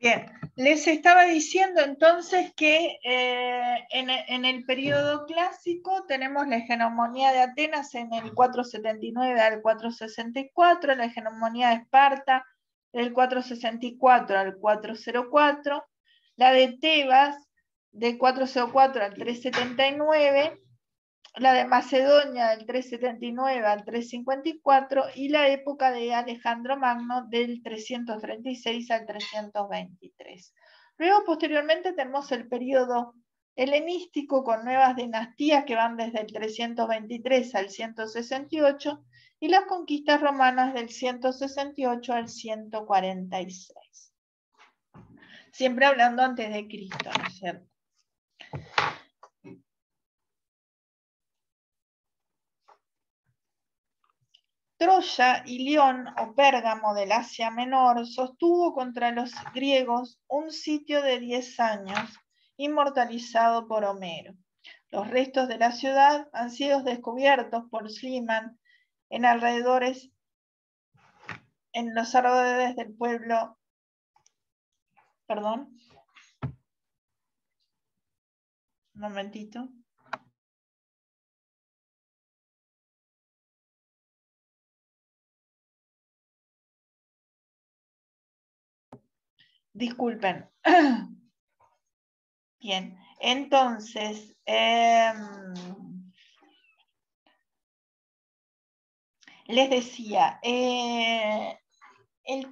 Bien, les estaba diciendo entonces que en el periodo clásico tenemos la hegemonía de Atenas en el 479 al 464, la hegemonía de Esparta del 464 al 404, la de Tebas del 404 al 379, la de Macedonia del 379 al 354 y la época de Alejandro Magno del 336 al 323. Luego, posteriormente, tenemos el periodo helenístico con nuevas dinastías que van desde el 323 al 168 y las conquistas romanas del 168 al 146. Siempre hablando antes de Cristo, ¿no es cierto? Troya y Lión o Pérgamo del Asia Menor sostuvo contra los griegos un sitio de 10 años, inmortalizado por Homero. Los restos de la ciudad han sido descubiertos por Schliemann en los alrededores del pueblo. Perdón. Un momentito. Disculpen. Bien, entonces, les decía, el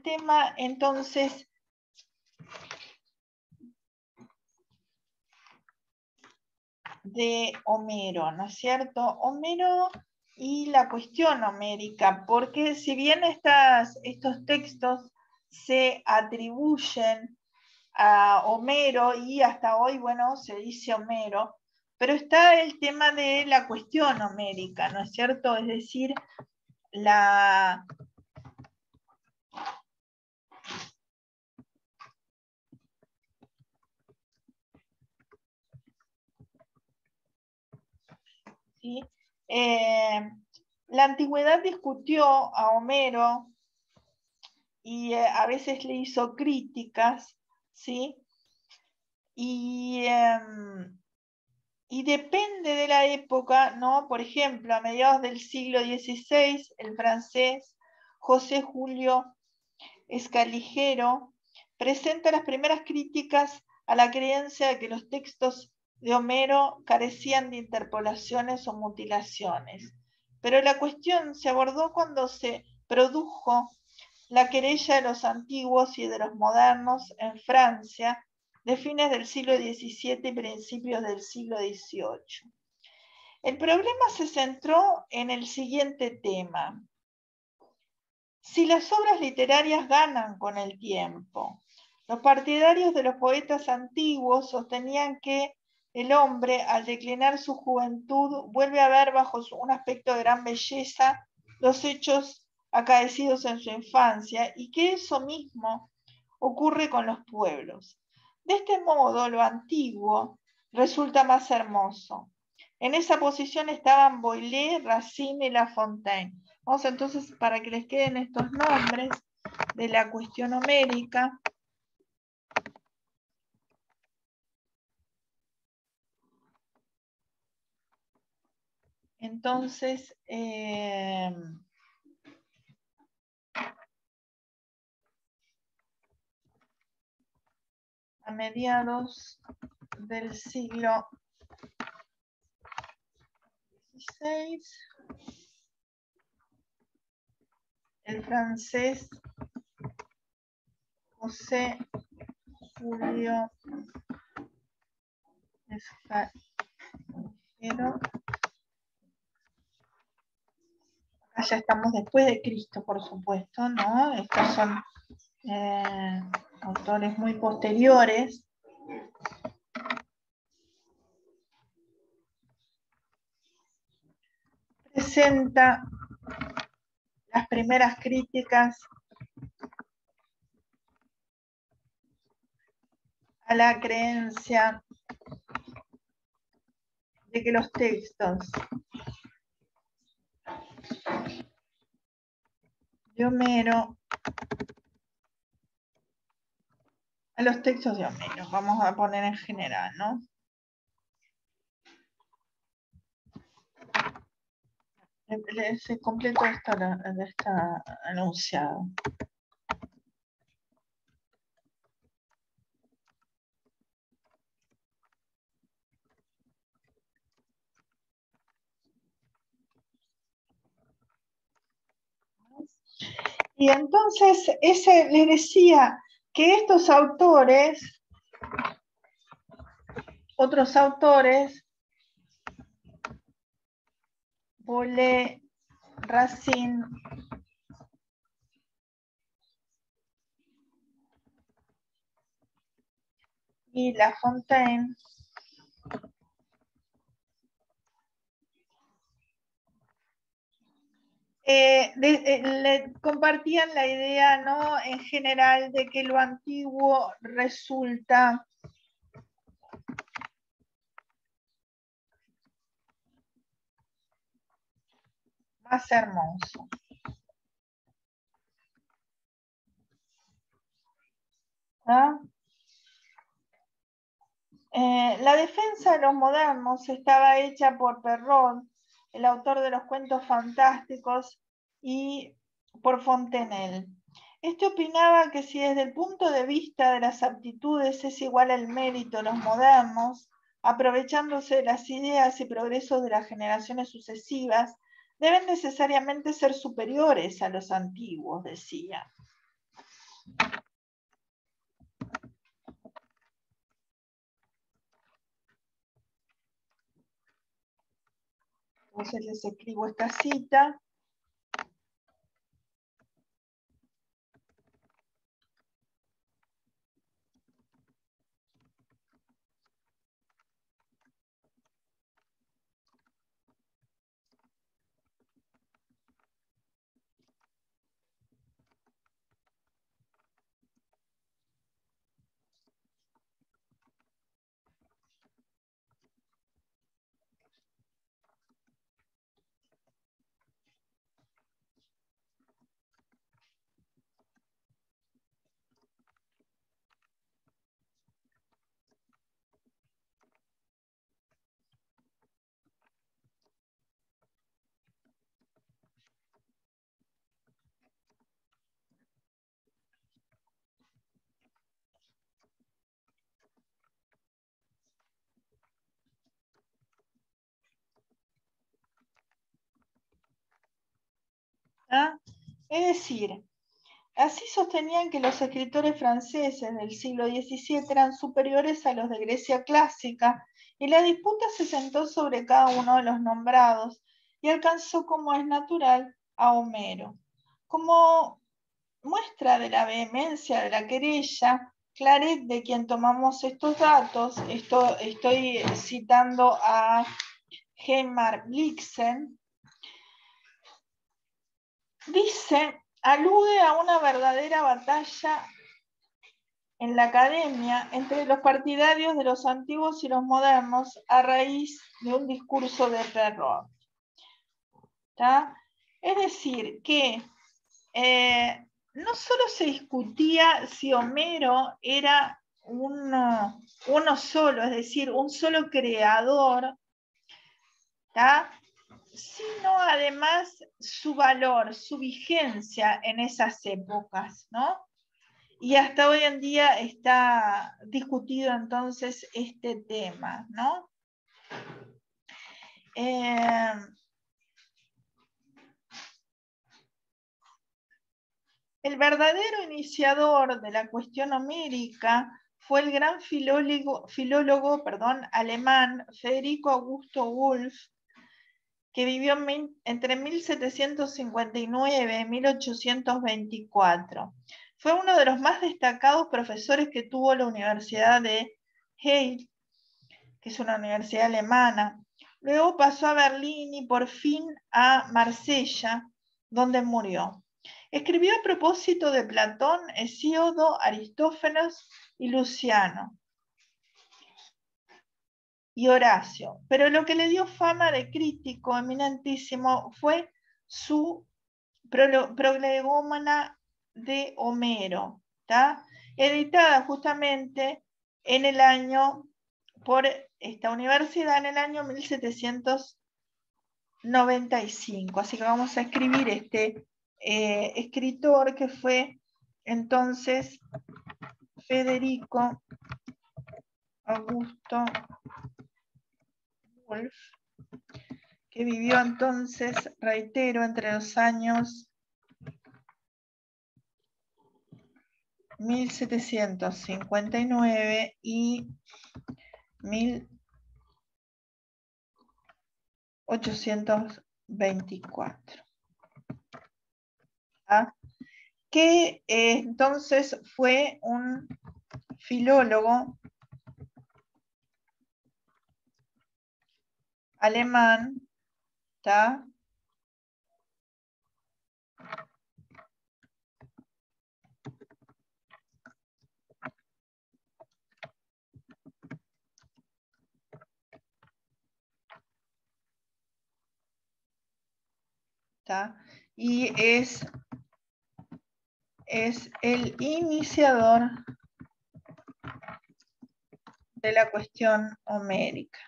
tema entonces de Homero, ¿no es cierto? Homero y la cuestión homérica, porque si bien estos textos se atribuyen a Homero y hasta hoy, bueno, se dice Homero, pero está el tema de la cuestión homérica, ¿no es cierto? Es decir, la... ¿Sí? La antigüedad discutió a Homero y a veces le hizo críticas, ¿sí? Y depende de la época, ¿no? Por ejemplo, a mediados del siglo XVI, el francés José Julio Escaligero presenta las primeras críticas a la creencia de que los textos de Homero carecían de interpolaciones o mutilaciones. Pero la cuestión se abordó cuando se produjo la querella de los antiguos y de los modernos en Francia de fines del siglo XVII y principios del siglo XVIII. El problema se centró en el siguiente tema: si las obras literarias ganan con el tiempo. Los partidarios de los poetas antiguos sostenían que el hombre, al declinar su juventud, vuelve a ver bajo un aspecto de gran belleza los hechos acaecidos en su infancia y que eso mismo ocurre con los pueblos. De este modo, lo antiguo resulta más hermoso. En esa posición estaban Boileau, Racine y La Fontaine. Vamos entonces, para que les queden estos nombres de la cuestión homérica. Entonces, a mediados del siglo XVI, el francés José Julio Escaligero, acá ya estamos después de Cristo, por supuesto, ¿no? Estos son autores muy posteriores. Presenta las primeras críticas a la creencia de que los textos de Homero a los textos de Homero, vamos a poner en general, ¿no? Les completo esta enunciado. Y entonces le decía que estos autores, otros autores, Bolle, Racine, y La Fontaine, le compartían la idea, ¿no? En general, de que lo antiguo resulta más hermoso. ¿Ah? La defensa de los modernos estaba hecha por Perrault, el autor de los cuentos fantásticos, y por Fontenelle. Este opinaba que si desde el punto de vista de las aptitudes es igual el mérito de los modernos, aprovechándose de las ideas y progresos de las generaciones sucesivas, deben necesariamente ser superiores a los antiguos, decía. Entonces les escribo esta cita. ¿Ah? Es decir, así sostenían que los escritores franceses del siglo XVII eran superiores a los de Grecia clásica, y la disputa se sentó sobre cada uno de los nombrados y alcanzó, como es natural, a Homero. Como muestra de la vehemencia de la querella, Claret, de quien tomamos estos datos, estoy citando a Heimar Blixen, alude a una verdadera batalla en la academia entre los partidarios de los antiguos y los modernos a raíz de un discurso de Perrault. Es decir, que no solo se discutía si Homero era uno solo, es decir, un solo creador, sino además su valor, su vigencia en esas épocas, ¿no? Y hasta hoy en día está discutido entonces este tema, ¿no? El verdadero iniciador de la cuestión homérica fue el gran filólogo alemán Federico Augusto Wolff, que vivió entre 1759 y 1824. Fue uno de los más destacados profesores que tuvo la Universidad de Halle, que es una universidad alemana. Luego pasó a Berlín y por fin a Marsella, donde murió. Escribió a propósito de Platón, Hesíodo, Aristófanes y Luciano y Horacio, pero lo que le dio fama de crítico eminentísimo fue su prolegómena de Homero, editada justamente en el año, por esta universidad en el año 1795. Así que vamos a escribir este escritor que fue entonces Federico Augusto Wolf, que vivió entonces, reitero, entre los años 1759 y 1824. ¿Ah? Que entonces fue un filólogo alemán, ¿tá? ¿Tá? Y es el iniciador de la cuestión homérica.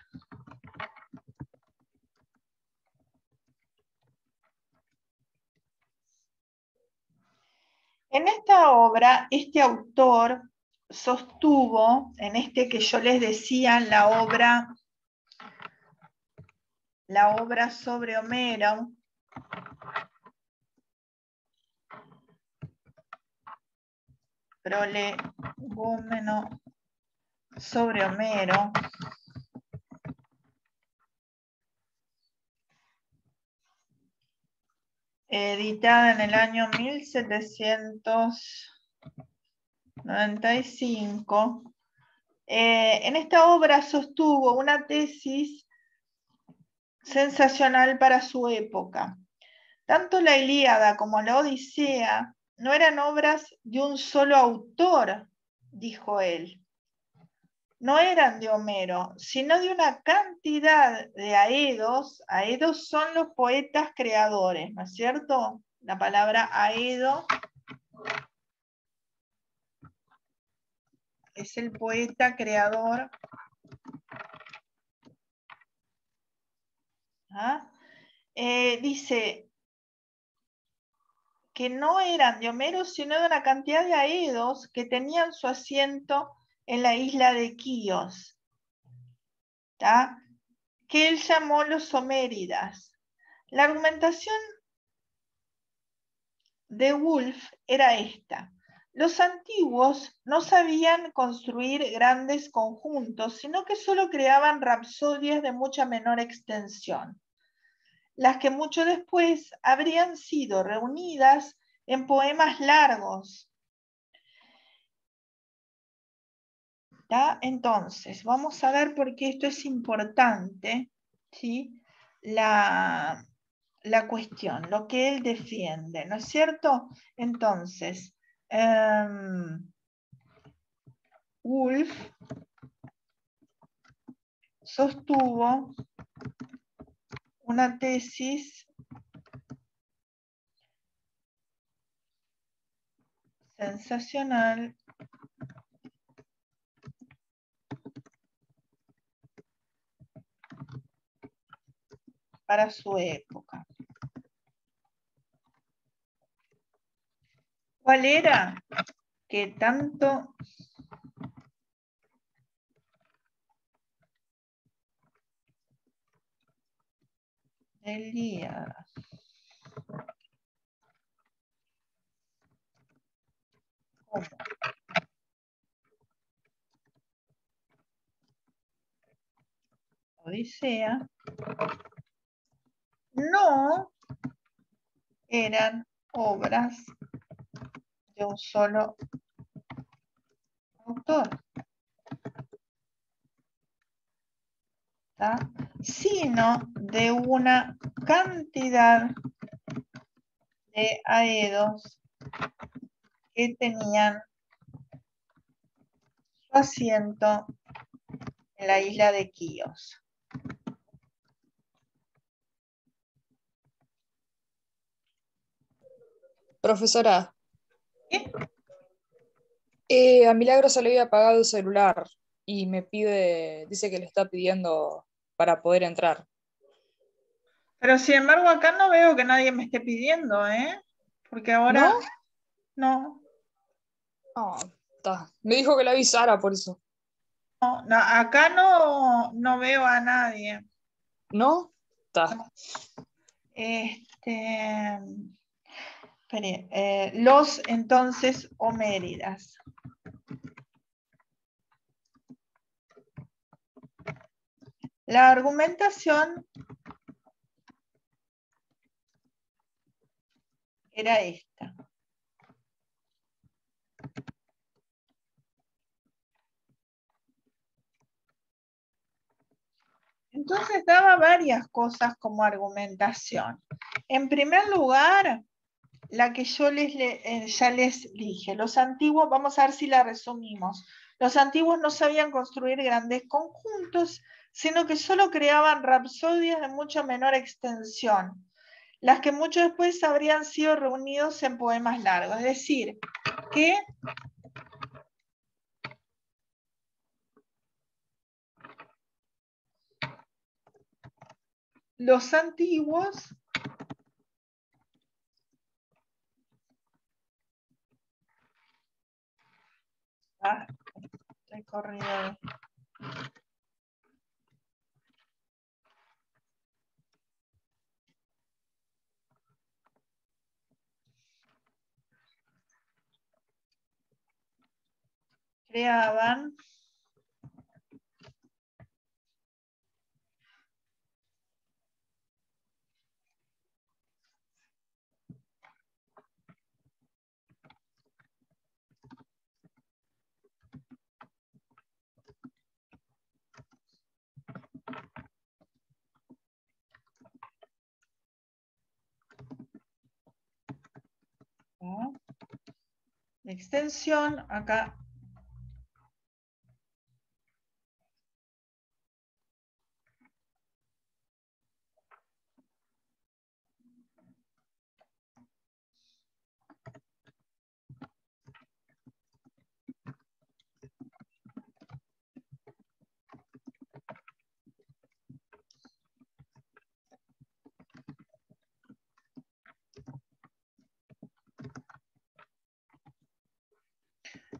En esta obra, este autor sostuvo, en este que yo les decía, la obra sobre Homero, prolegómeno sobre Homero, editada en el año 1795. En esta obra sostuvo una tesis sensacional para su época. Tanto la Ilíada como la Odisea no eran obras de un solo autor, dijo él. No eran de Homero, sino de una cantidad de aedos. Aedos son los poetas creadores, ¿no es cierto? La palabra aedo es el poeta creador. ¿Ah? Dice que no eran de Homero, sino de una cantidad de aedos que tenían su asiento en la isla de Quíos, ¿tá? Que él llamó los homéridas. La argumentación de Wolf era esta. Los antiguos no sabían construir grandes conjuntos, sino que solo creaban rapsodias de mucha menor extensión, las que mucho después habrían sido reunidas en poemas largos. ¿Tá? Entonces, vamos a ver por qué esto es importante, ¿sí? La cuestión, lo que él defiende, ¿no es cierto? Entonces, Wolf sostuvo una tesis sensacional para su época. ¿Cuál era? Que tanto Elías como Odisea no eran obras de un solo autor, ¿tá? Sino de una cantidad de aedos que tenían su asiento en la isla de Quíos. Profesora, ¿Sí? A Milagro se le había apagado el celular y me pide, dice que le está pidiendo para poder entrar. Pero sin embargo, acá no veo que nadie me esté pidiendo, ¿eh? Porque ¿No? ahora no, Ah, está. Me dijo que le avisara por eso. no, acá no veo a nadie. ¿No? Está. No. Espere, los entonces homéridas. La argumentación era esta. Entonces daba varias cosas como argumentación. En primer lugar, la que yo ya les dije, los antiguos, vamos a ver si la resumimos, los antiguos no sabían construir grandes conjuntos, sino que solo creaban rapsodias de mucho menor extensión, las que mucho después habrían sido reunidos en poemas largos. Es decir, que los antiguos estoy corrido. Creaban ¿no? Extensión, acá.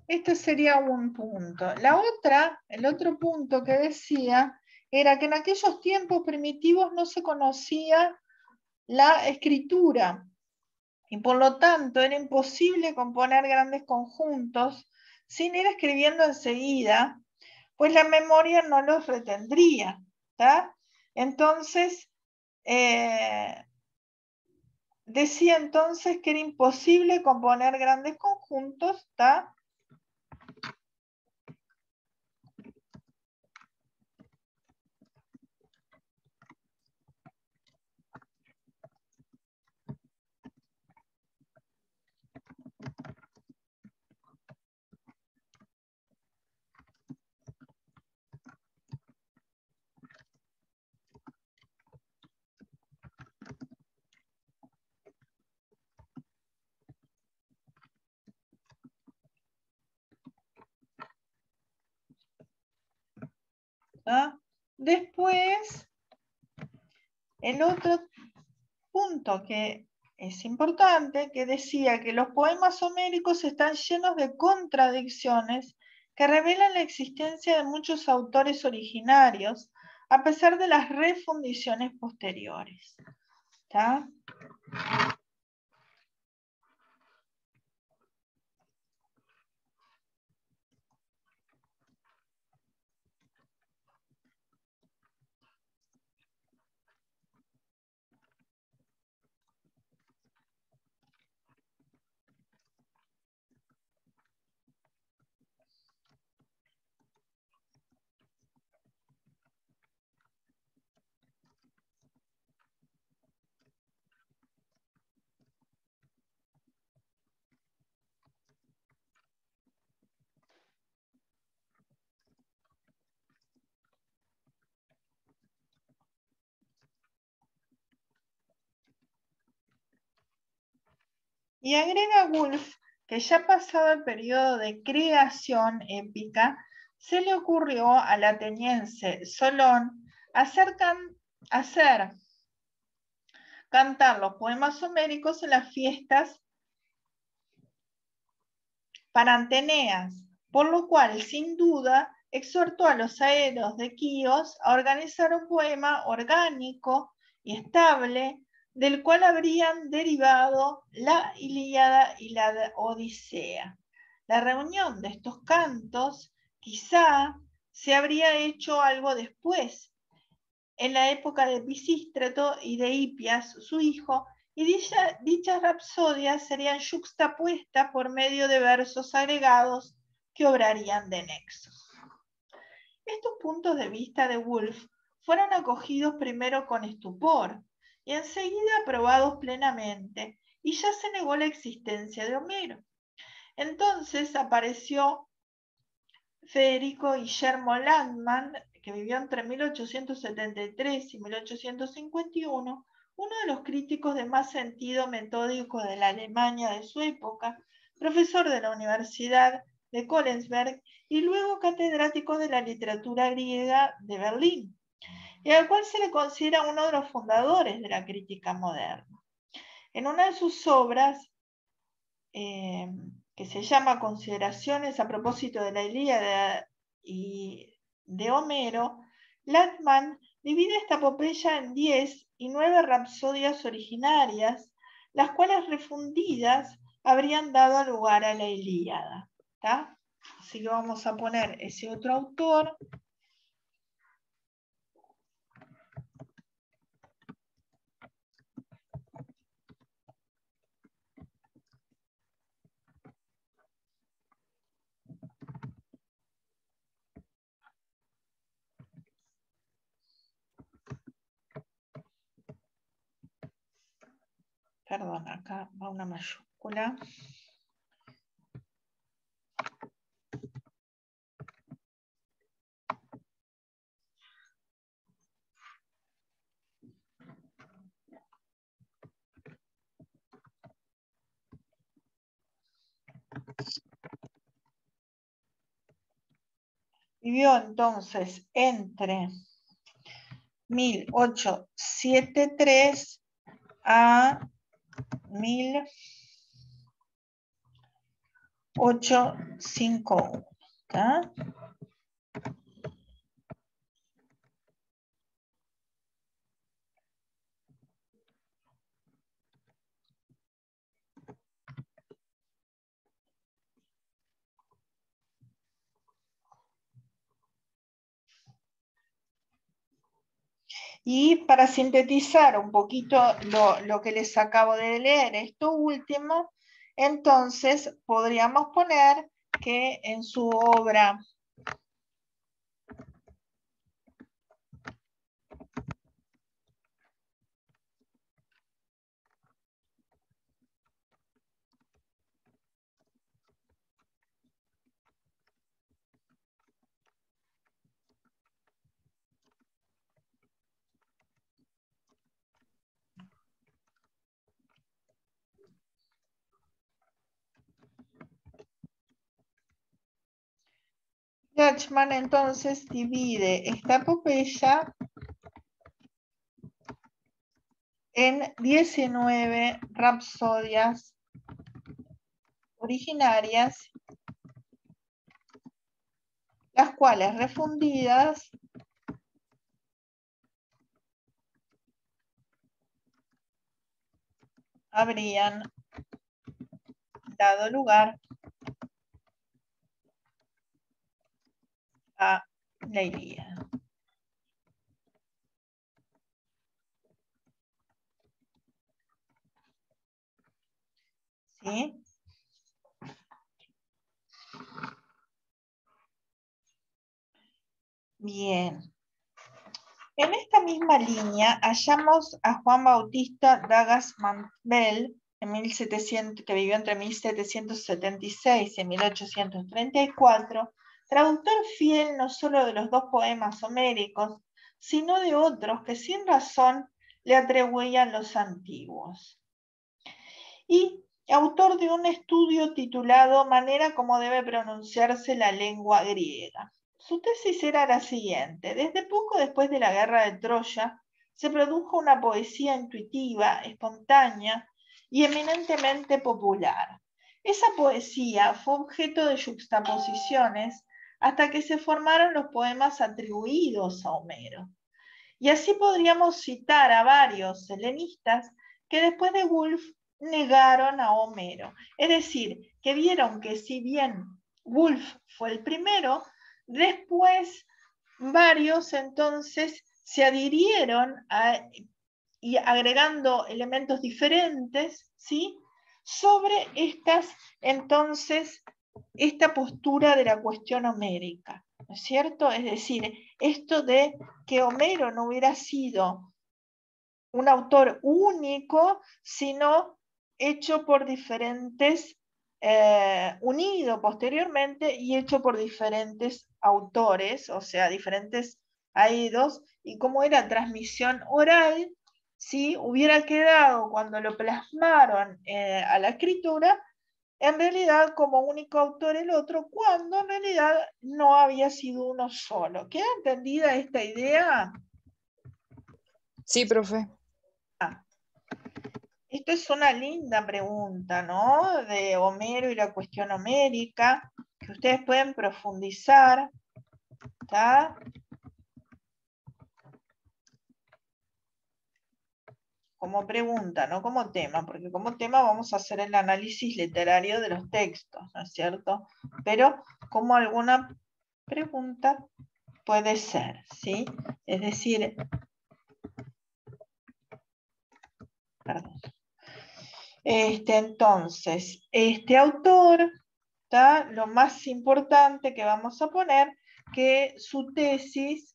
Este sería un punto. El otro punto que decía era que en aquellos tiempos primitivos no se conocía la escritura y por lo tanto era imposible componer grandes conjuntos sin ir escribiendo enseguida, pues la memoria no los retendría. ¿tá? Entonces, decía entonces que era imposible componer grandes conjuntos, ¿tá? ¿tá? Después, el otro punto que es importante, que decía que los poemas homéricos están llenos de contradicciones que revelan la existencia de muchos autores originarios, a pesar de las refundiciones posteriores. ¿tá? Y agrega Wolf que ya pasado el periodo de creación épica, se le ocurrió al ateniense Solón hacer cantar los poemas homéricos en las fiestas paranteneas, por lo cual, sin duda, exhortó a los aeros de Quíos a organizar un poema orgánico y estable, del cual habrían derivado la Ilíada y la Odisea. La reunión de estos cantos quizá se habría hecho algo después, en la época de Pisístrato y de Hipias, su hijo, y dichas rapsodias serían yuxtapuestas por medio de versos agregados que obrarían de nexos. Estos puntos de vista de Woolf fueron acogidos primero con estupor y enseguida aprobados plenamente, y ya se negó la existencia de Homero. Entonces apareció Federico Guillermo Landman, que vivió entre 1873 y 1851, uno de los críticos de más sentido metódico de la Alemania de su época, profesor de la Universidad de Königsberg y luego catedrático de la literatura griega de Berlín, y al cual se le considera uno de los fundadores de la crítica moderna. En una de sus obras, que se llama Consideraciones a propósito de la Ilíada y de Homero, Landman divide esta epopeya en 10 y 9 rapsodias originarias, las cuales refundidas habrían dado lugar a la Ilíada. ¿Tá? Así que vamos a poner ese otro autor. Perdón, acá va una mayúscula. Vivió entonces entre 1873 a 1851. ¿Tá? Y para sintetizar un poquito lo que les acabo de leer, esto último, entonces podríamos poner que en su obra Gatchman entonces divide esta epopeya en 19 rapsodias originarias, las cuales refundidas habrían dado lugar a la Ilíada. ¿Sí? Bien. En esta misma línea hallamos a Juan Bautista Dagas Mantbel, que vivió entre 1776 y 1834, traductor fiel no solo de los dos poemas homéricos, sino de otros que sin razón le atribuían los antiguos. Y autor de un estudio titulado Manera como debe pronunciarse la lengua griega. Su tesis era la siguiente: desde poco después de la guerra de Troya, se produjo una poesía intuitiva, espontánea y eminentemente popular. Esa poesía fue objeto de yuxtaposiciones hasta que se formaron los poemas atribuidos a Homero. Y así podríamos citar a varios helenistas que después de Woolf negaron a Homero. Es decir, que vieron que si bien Woolf fue el primero, después varios entonces se adhirieron y agregando elementos diferentes, ¿sí?, sobre entonces esta postura de la cuestión homérica, ¿no es cierto? Es decir, esto de que Homero no hubiera sido un autor único, sino hecho por diferentes, unido posteriormente y hecho por diferentes autores, o sea, diferentes aídos, y como era transmisión oral, si hubiera quedado cuando lo plasmaron a la escritura, en realidad como único autor el otro, cuando en realidad no había sido uno solo. ¿Queda entendida esta idea? Sí, profe. Esto es una linda pregunta, ¿no? De Homero y la cuestión homérica, que ustedes pueden profundizar, ¿está? Como pregunta, no como tema, porque como tema vamos a hacer el análisis literario de los textos, ¿no es cierto? Pero como alguna pregunta puede ser, ¿sí? Es decir, perdón. Entonces, este autor, ¿tá? Lo más importante que vamos a poner, que su tesis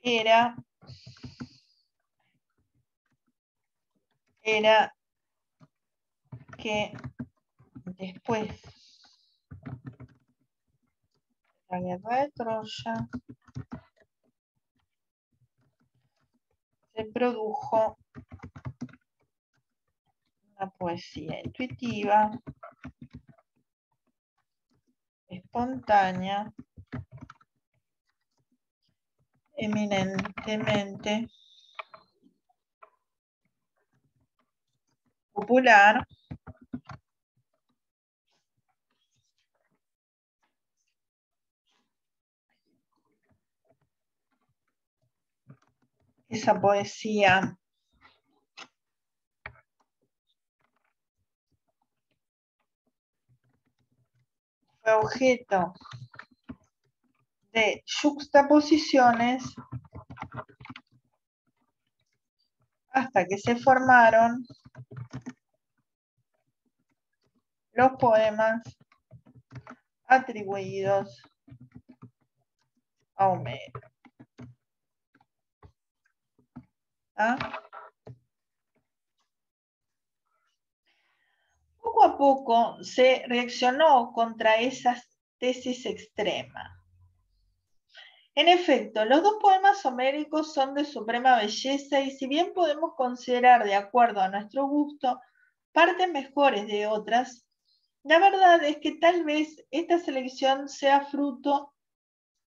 era que después de la guerra de Troya se produjo una poesía intuitiva, espontánea, eminentemente popular, esa poesía fue objeto de yuxtaposiciones hasta que se formaron los poemas atribuidos a Homero. ¿Ah? Poco a poco se reaccionó contra esas tesis extremas. En efecto, los dos poemas homéricos son de suprema belleza y si bien podemos considerar de acuerdo a nuestro gusto partes mejores de otras, la verdad es que tal vez esta selección sea fruto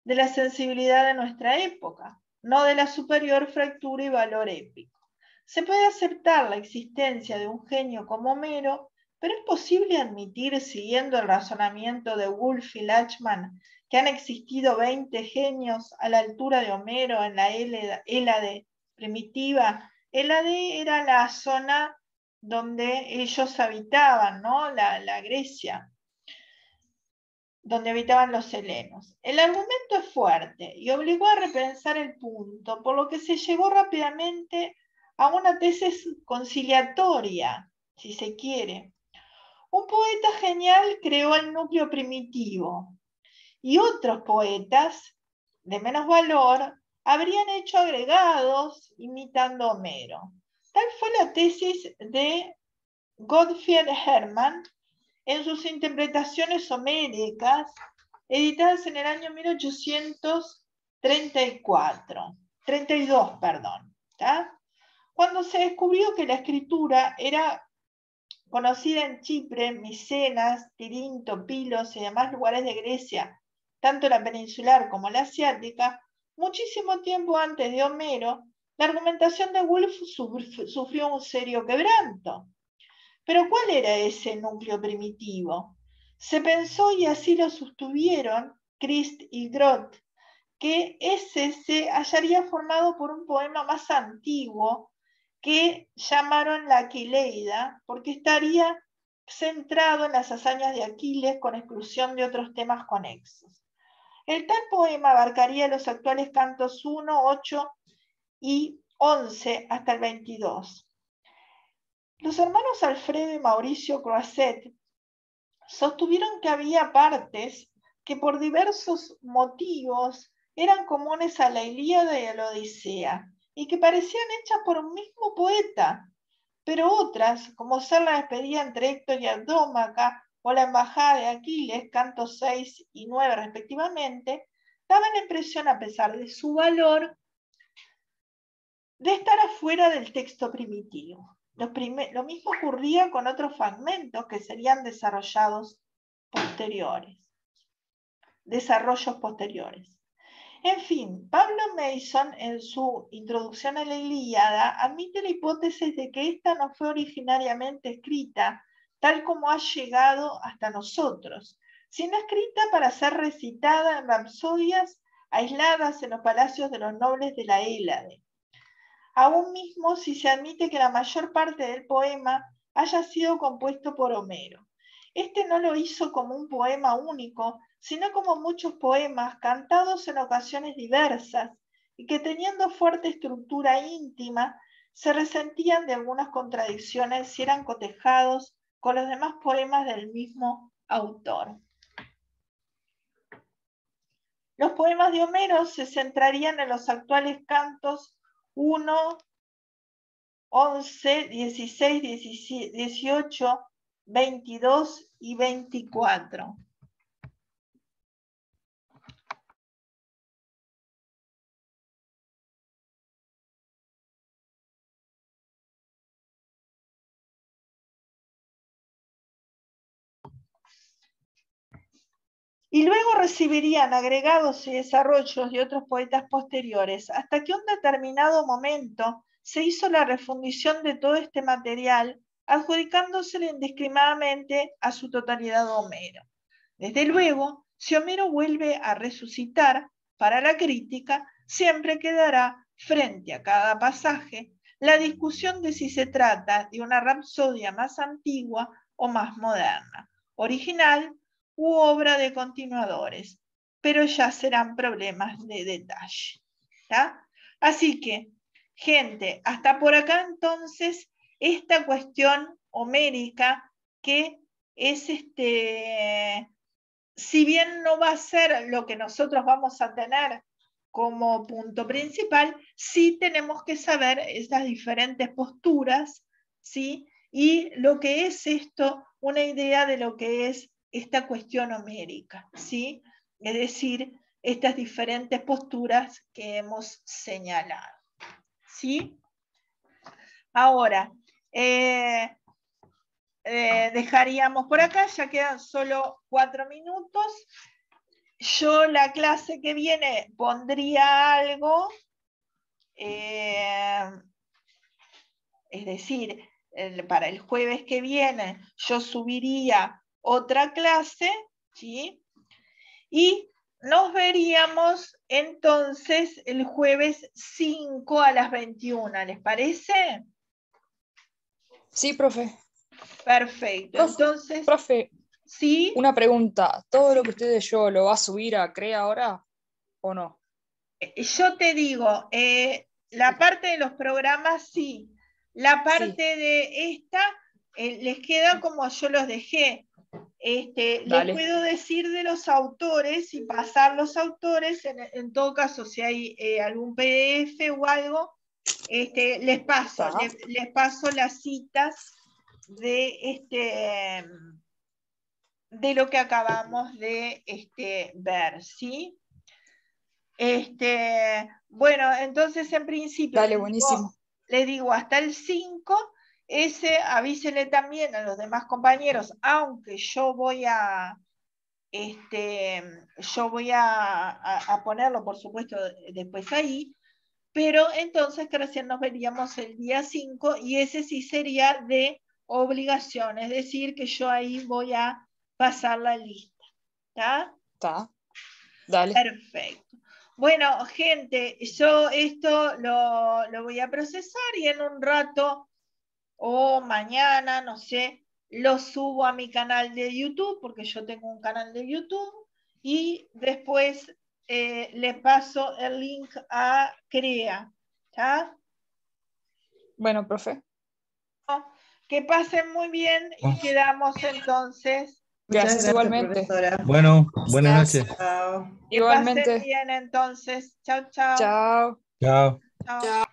de la sensibilidad de nuestra época, no de la superior fractura y valor épico. Se puede aceptar la existencia de un genio como Homero, pero es posible admitir, siguiendo el razonamiento de Woolf y Lachman, que han existido 20 genios a la altura de Homero en la Hélade primitiva. Hélade era la zona donde ellos habitaban, ¿no? La Grecia, donde habitaban los helenos. El argumento es fuerte y obligó a repensar el punto, por lo que se llegó rápidamente a una tesis conciliatoria, si se quiere. Un poeta genial creó el núcleo primitivo y otros poetas de menos valor habrían hecho agregados imitando a Homero. Tal fue la tesis de Gottfried Hermann en sus interpretaciones homéricas, editadas en el año 1834. 32, perdón. ¿Tá? Cuando se descubrió que la escritura era conocida en Chipre, Micenas, Tirinto, Pilos y demás lugares de Grecia, tanto la peninsular como la asiática, muchísimo tiempo antes de Homero, la argumentación de Woolf sufrió un serio quebranto. Pero ¿cuál era ese núcleo primitivo? Se pensó, y así lo sostuvieron Christ y Groth, que ese se hallaría formado por un poema más antiguo que llamaron la Aquileida, porque estaría centrado en las hazañas de Aquiles con exclusión de otros temas conexos. El tal poema abarcaría los actuales cantos 1, 8 y 11 hasta el 22. Los hermanos Alfredo y Mauricio Croisset sostuvieron que había partes que por diversos motivos eran comunes a la Ilíada y a la Odisea, y que parecían hechas por un mismo poeta, pero otras, como ser la despedida entre Héctor y Andrómaca, o la embajada de Aquiles, cantos 6 y 9 respectivamente, daban la impresión, a pesar de su valor, de estar afuera del texto primitivo. Lo mismo ocurría con otros fragmentos que serían desarrollos posteriores. En fin, Pablo Mason, en su introducción a la Ilíada, admite la hipótesis de que esta no fue originariamente escrita tal como ha llegado hasta nosotros, sino escrita para ser recitada en rapsodias aisladas en los palacios de los nobles de la Hélade. Aún mismo si se admite que la mayor parte del poema haya sido compuesto por Homero. Este no lo hizo como un poema único, sino como muchos poemas cantados en ocasiones diversas y que teniendo fuerte estructura íntima, se resentían de algunas contradicciones si eran cotejados con los demás poemas del mismo autor. Los poemas de Homero se centrarían en los actuales cantos 1, 11, 16, 18, 22 y 24. Y luego recibirían agregados y desarrollos de otros poetas posteriores, hasta que un determinado momento se hizo la refundición de todo este material, adjudicándosele indiscriminadamente a su totalidad a Homero. Desde luego, si Homero vuelve a resucitar para la crítica, siempre quedará frente a cada pasaje la discusión de si se trata de una rapsodia más antigua o más moderna, original u obra de continuadores, pero ya serán problemas de detalle. ¿Tá? Así que, gente, hasta por acá entonces esta cuestión homérica que es si bien no va a ser lo que nosotros vamos a tener como punto principal, sí tenemos que saber esas diferentes posturas, ¿sí? Y lo que es esto, una idea de lo que es esta cuestión homérica, ¿sí? Es decir, estas diferentes posturas que hemos señalado, ¿sí? Ahora, dejaríamos por acá, ya quedan solo 4 minutos. Yo la clase que viene pondría algo, es decir, para el jueves que viene yo subiría otra clase, ¿sí? Y nos veríamos entonces el jueves 5 a las 21, ¿les parece? Sí, profe. Perfecto, entonces... Profe, ¿sí? una pregunta. ¿Todo lo que usted leyó lo va a subir a CREA ahora o no? Yo te digo, la parte de los programas sí, la parte Sí. de esta les queda como yo los dejé. Les puedo decir de los autores y pasar los autores, en todo caso, si hay algún PDF o algo, les paso las citas de lo que acabamos de ver, ¿sí? Bueno, entonces en principio Dale, buenísimo. le digo hasta el 5, ese avísele también a los demás compañeros, aunque yo voy a ponerlo, por supuesto, después ahí, pero entonces que recién nos veríamos el día 5 y ese sí sería de obligación, es decir, que yo ahí voy a pasar la lista. ¿Está? Está. Dale. Perfecto. Bueno, gente, yo esto lo voy a procesar y en un rato o mañana, no sé, lo subo a mi canal de YouTube, porque yo tengo un canal de YouTube, y después le paso el link a CREA. ¿Está? Bueno, profe. Que pasen muy bien y quedamos entonces. Gracias, Muchas gracias, igualmente. profesora. Bueno, buenas Gracias. noches. Chao. Que pasen Igualmente. bien entonces. Chao, chao. Chao. Chao. Chao.